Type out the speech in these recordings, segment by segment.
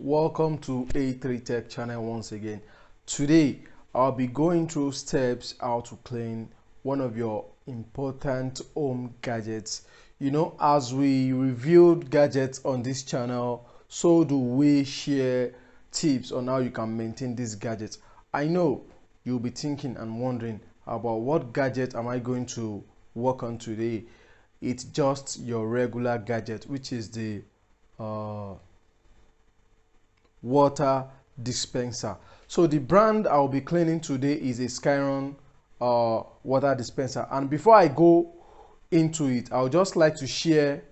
welcome to A3 Tech channel once again. Today I'll be going through steps how to clean one of your important home gadgets. As we reviewed gadgets on this channel, so do we share tips on how you can maintain these gadgets. I know you'll be thinking and wondering about what gadget am I going to work on today. It's just your regular gadget, which is the water dispenser. So the brand I'll be cleaning today is a Skyron water dispenser. And before I go into it, I would just like to share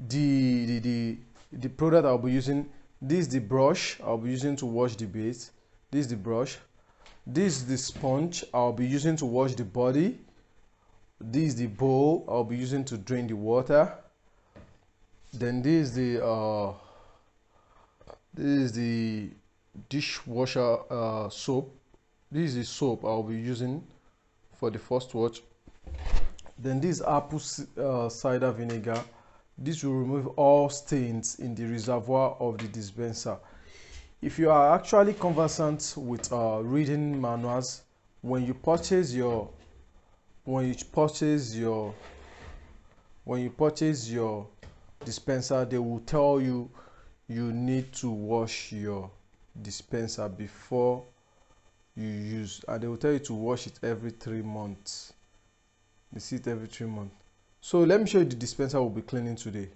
the product I'll be using. This is the brush I'll be using to wash the base. This is the brush. This is the sponge I'll be using to wash the body. This is the bowl I'll be using to drain the water. Then this is the dishwasher soap. This is the soap I'll be using for the first wash. Then this apple cider vinegar. This will remove all stains in the reservoir of the dispenser. If you are actually conversant with reading manuals, when you purchase your dispenser, they will tell you you need to wash your dispenser before you use, and they will tell you to wash it every 3 months. They see it every 3 months. So let me show you the dispenser we'll be cleaning today.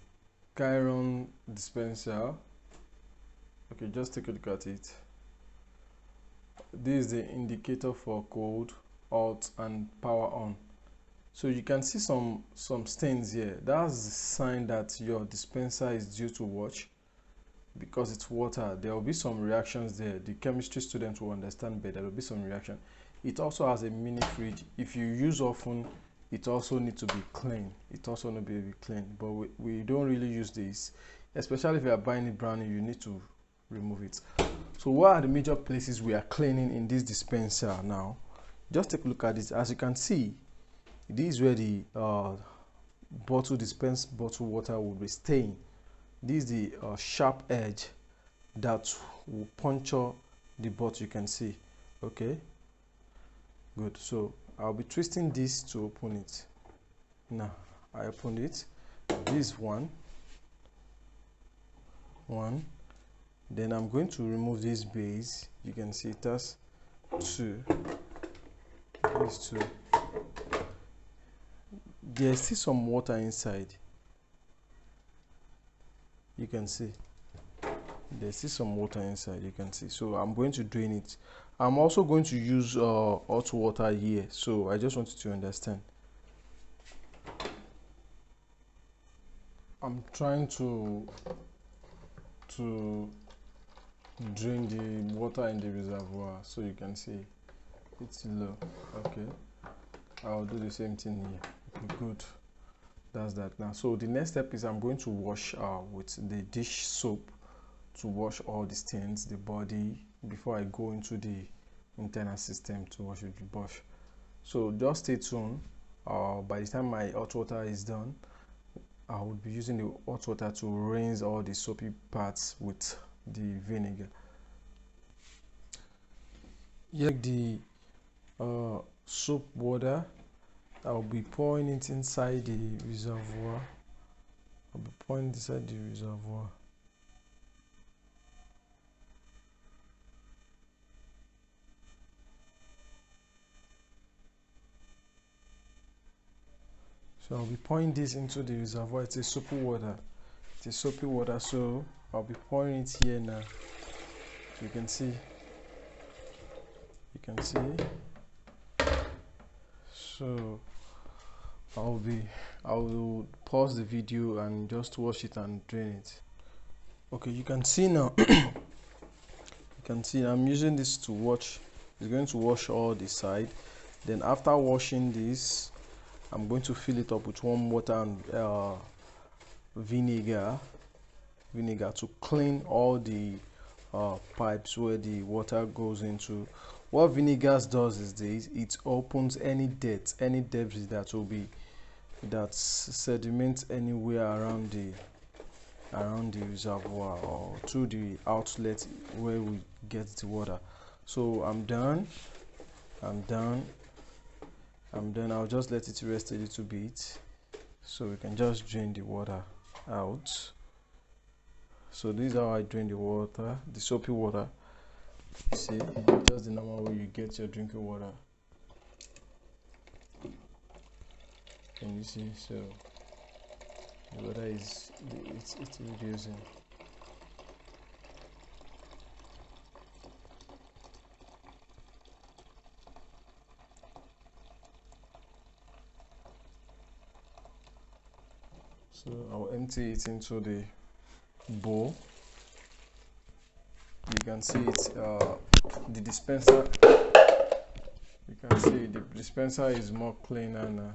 Skyron dispenser. Okay, just take a look at it. This is the indicator for cold, hot, and power on. So you can see some stains here. That's the sign that your dispenser is due to wash. Because it's water, there will be some reactions there. The chemistry students will understand better. There will be some reaction. It also has a mini fridge. If you use often, it also needs to be clean. It also needs to be clean. But we don't really use this, especially if you are buying it brand new. You need to remove it. So what are the major places we are cleaning in this dispenser now? Just take a look at this. As you can see, this is where the dispensed bottle water will be staying. This is the sharp edge that will puncture the bottle. You can see. Okay, good. So I'll be twisting this to open it. Now I opened it. This one. Then I'm going to remove this base. You can see it has two. These two. There's still some water inside. You can see there's still some water inside. You can see. So I'm going to drain it. I'm also going to use hot water here. So I just wanted to understand. I'm trying to drain the water in the reservoir, so you can see it's low. Okay, I'll do the same thing here. Okay, good. That's that. Now, so the next step is I'm going to wash with the dish soap to wash all the stains, the body, before I go into the internal system to wash with the brush. So just stay tuned. By the time my hot water is done, I will be using the hot water to rinse all the soapy parts with the vinegar. Like the soap water, I'll be pouring it inside the reservoir. I'll be pouring it inside the reservoir. So I'll be pouring this into the reservoir. It's a soapy water. It's a soapy water, so I'll be pouring it here now. So you can see. You can see. So I will pause the video and just wash it and drain it. Okay, you can see now. You can see I'm using this to wash. It's going to wash all the side. Then after washing this, I'm going to fill it up with warm water and vinegar to clean all the pipes where the water goes into. What vinegar does is this: it opens any dirt, any debris that will be that sediment anywhere around the reservoir or through the outlet where we get the water. So I'm done. I'll just let it rest a little bit so we can just drain the water out. So this is how I drain the water, the soapy water. You see, just the normal way you get your drinking water. Can you see? So the water is it's reducing. So I'll empty it into the bowl. You can see it's the dispenser. You can see the dispenser is more clean and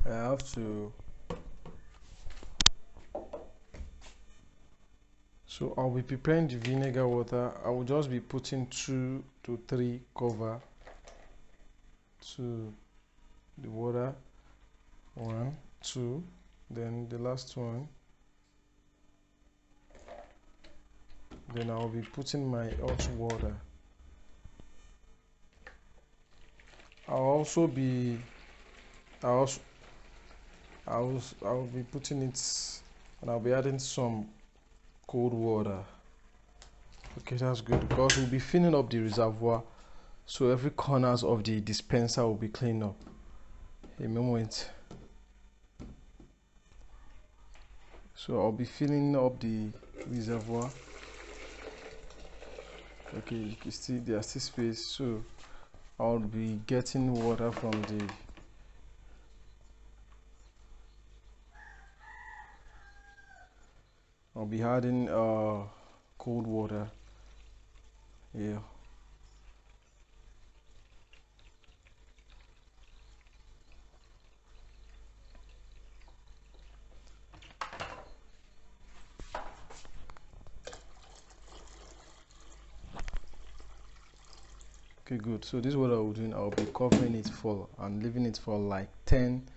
I have to. So I'll be preparing the vinegar water. I will just be putting 2 to 3 cover to the water. 1, 2, then the last one. Then I'll be putting my hot water. I'll be putting it, and I'll be adding some cold water. Okay, that's good, because we'll be filling up the reservoir, so every corners of the dispenser will be cleaned up. A moment. So I'll be filling up the reservoir. Okay, you can see there's still space, so I'll be getting water from the I'll be adding cold water. Yeah. Okay, good. So this is what I'll be doing. I'll be covering it for and leaving it for like 10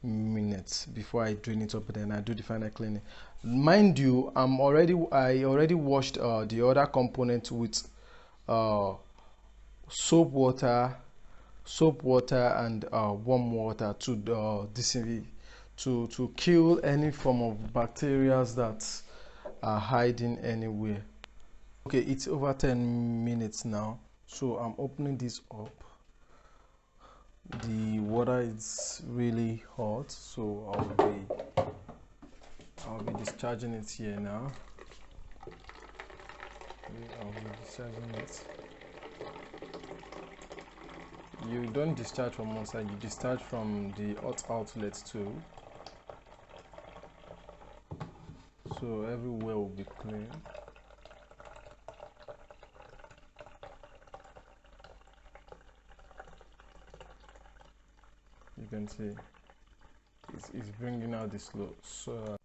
minutes before I drain it up, then I do the final cleaning. Mind you, I already washed the other component with soap water and warm water to kill any form of bacteria that are hiding anywhere. Okay, it's over 10 minutes now, so I'm opening this up. The water is really hot, so I'll be discharging it here now. I'll be discharging it. You don't discharge from one side, you discharge from the hot outlet too, so everywhere will be clean. You can see it's bringing out the slow. So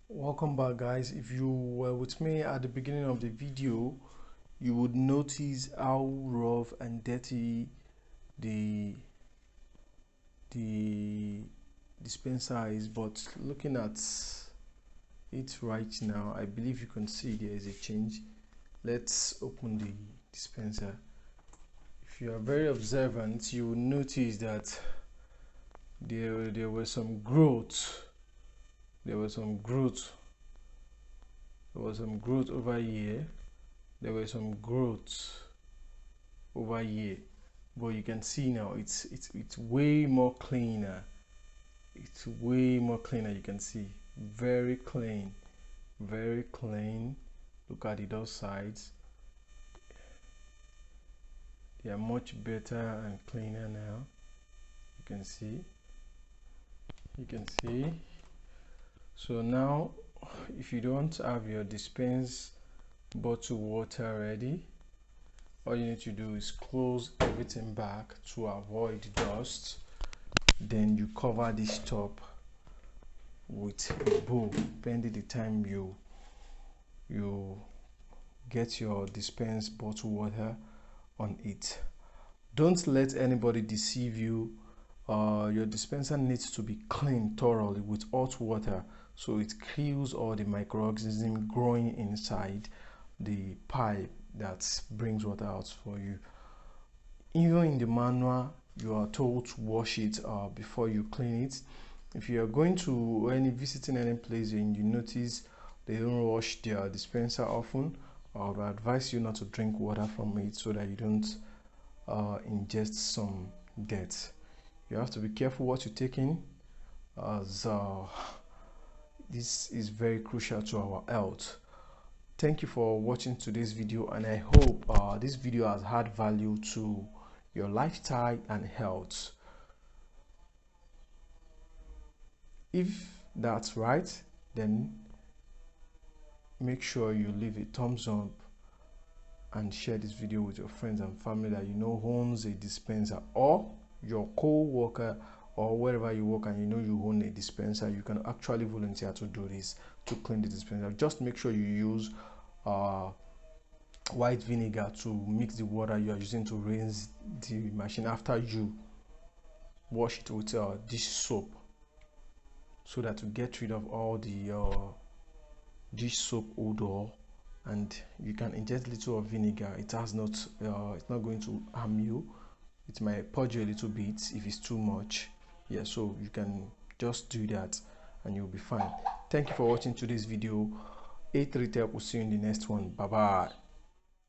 welcome back, guys. If you were with me at the beginning of the video, you would notice how rough and dirty the dispenser is, but looking at it right now, I believe you can see there is a change. Let's open the dispenser. If you are very observant, you will notice that there was some growth. There was some growth over here. There was some growth over here, but you can see now it's way more cleaner. It's way more cleaner. You can see very clean, very clean. Look at it, those sides. They are much better and cleaner now. can see. So now if you don't have your dispense bottle water ready, all you need to do is close everything back to avoid dust. Then you cover this top with a bowl pending the time you get your dispense bottle water on it. Don't let anybody deceive you. Your dispenser needs to be cleaned thoroughly with hot water so it kills all the microorganisms growing inside the pipe that brings water out for you. Even in the manual, you are told to wash it before you clean it. If you are going to visiting any place and you notice they don't wash their dispenser often, I would advise you not to drink water from it so that you don't ingest some dirt. You have to be careful what you take in, as this is very crucial to our health. Thank you for watching today's video, and I hope this video has had value to your lifestyle and health. If that's right, then make sure you leave a thumbs up and share this video with your friends and family that you know owns a dispenser, or your co-worker, or wherever you work and you know you own a dispenser. You can actually volunteer to do this, to clean the dispenser. Just make sure you use white vinegar to mix the water you are using to rinse the machine after you wash it with dish soap, so that to get rid of all the dish soap odor. And you can ingest a little of vinegar. It's not going to harm you. It might purge you a little bit if it's too much. Yeah, so you can just do that and you'll be fine. Thank you for watching today's video. 8 Retail will see you in the next one. Bye bye.